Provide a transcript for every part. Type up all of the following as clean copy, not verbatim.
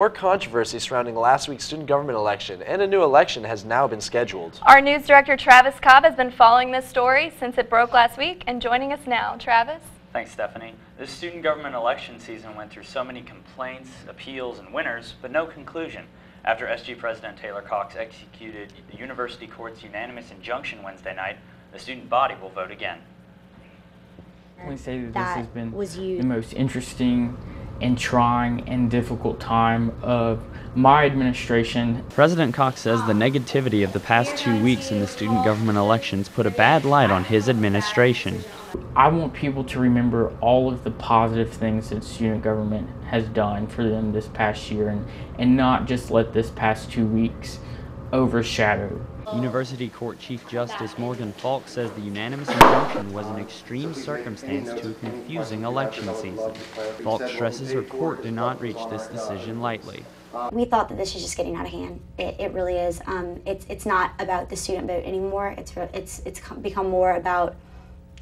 More controversy surrounding last week's student government election, and a new election has now been scheduled. Our news director Travis Cobb has been following this story since it broke last week and joining us now. Travis? Thanks, Stephanie. This student government election season went through so many complaints, appeals, and winners, but no conclusion. After SG President Taylor Cox executed the University Court's unanimous injunction Wednesday night, the student body will vote again. I would say that this has been the most interesting and trying and difficult time of my administration. President Cox says the negativity of the past 2 weeks in the student government elections put a bad light on his administration. I want people to remember all of the positive things that student government has done for them this past year and not just let this past 2 weeks overshadow. University Court Chief Justice Morgan Falk says the unanimous injunction was an extreme circumstance to a confusing election season. Falk stresses her court did not reach this decision lightly. We thought that this is just getting out of hand. It really is. It's not about the student vote anymore. It's become more about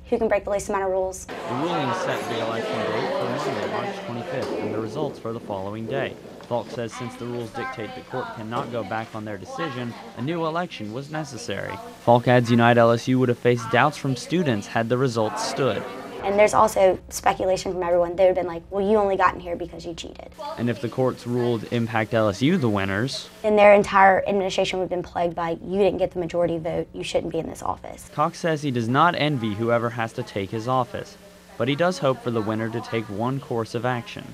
who can break the least amount of rules. The ruling set the election date for Monday, March 25th, and the results for the following day. Falk says since the rules dictate the court cannot go back on their decision, a new election was necessary. Falk adds Unite LSU would have faced doubts from students had the results stood. And there's also speculation from everyone. They would have been like, well, you only got in here because you cheated. And if the courts ruled Impact LSU the winners, and their entire administration would have been plagued by, you didn't get the majority vote, you shouldn't be in this office. Cox says he does not envy whoever has to take his office, but he does hope for the winner to take one course of action.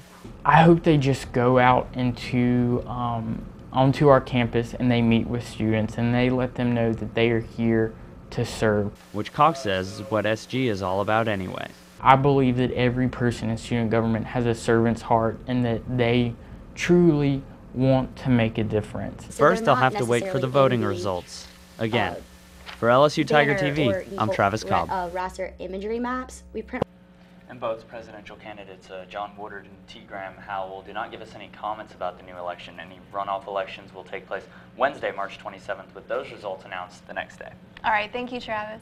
I hope they just go out into onto our campus and they meet with students and they let them know that they are here to serve. Which Cox says is what SG is all about anyway. I believe that every person in student government has a servant's heart and that they truly want to make a difference. First, they'll have to wait for the voting results. Again, for LSU Tiger TV, I'm Travis Cobb. Raster imagery maps, we print. And both presidential candidates, John Woodard and T. Graham Howell, do not give us any comments about the new election. Any runoff elections will take place Wednesday, March 27th, with those results announced the next day. All right, thank you, Travis.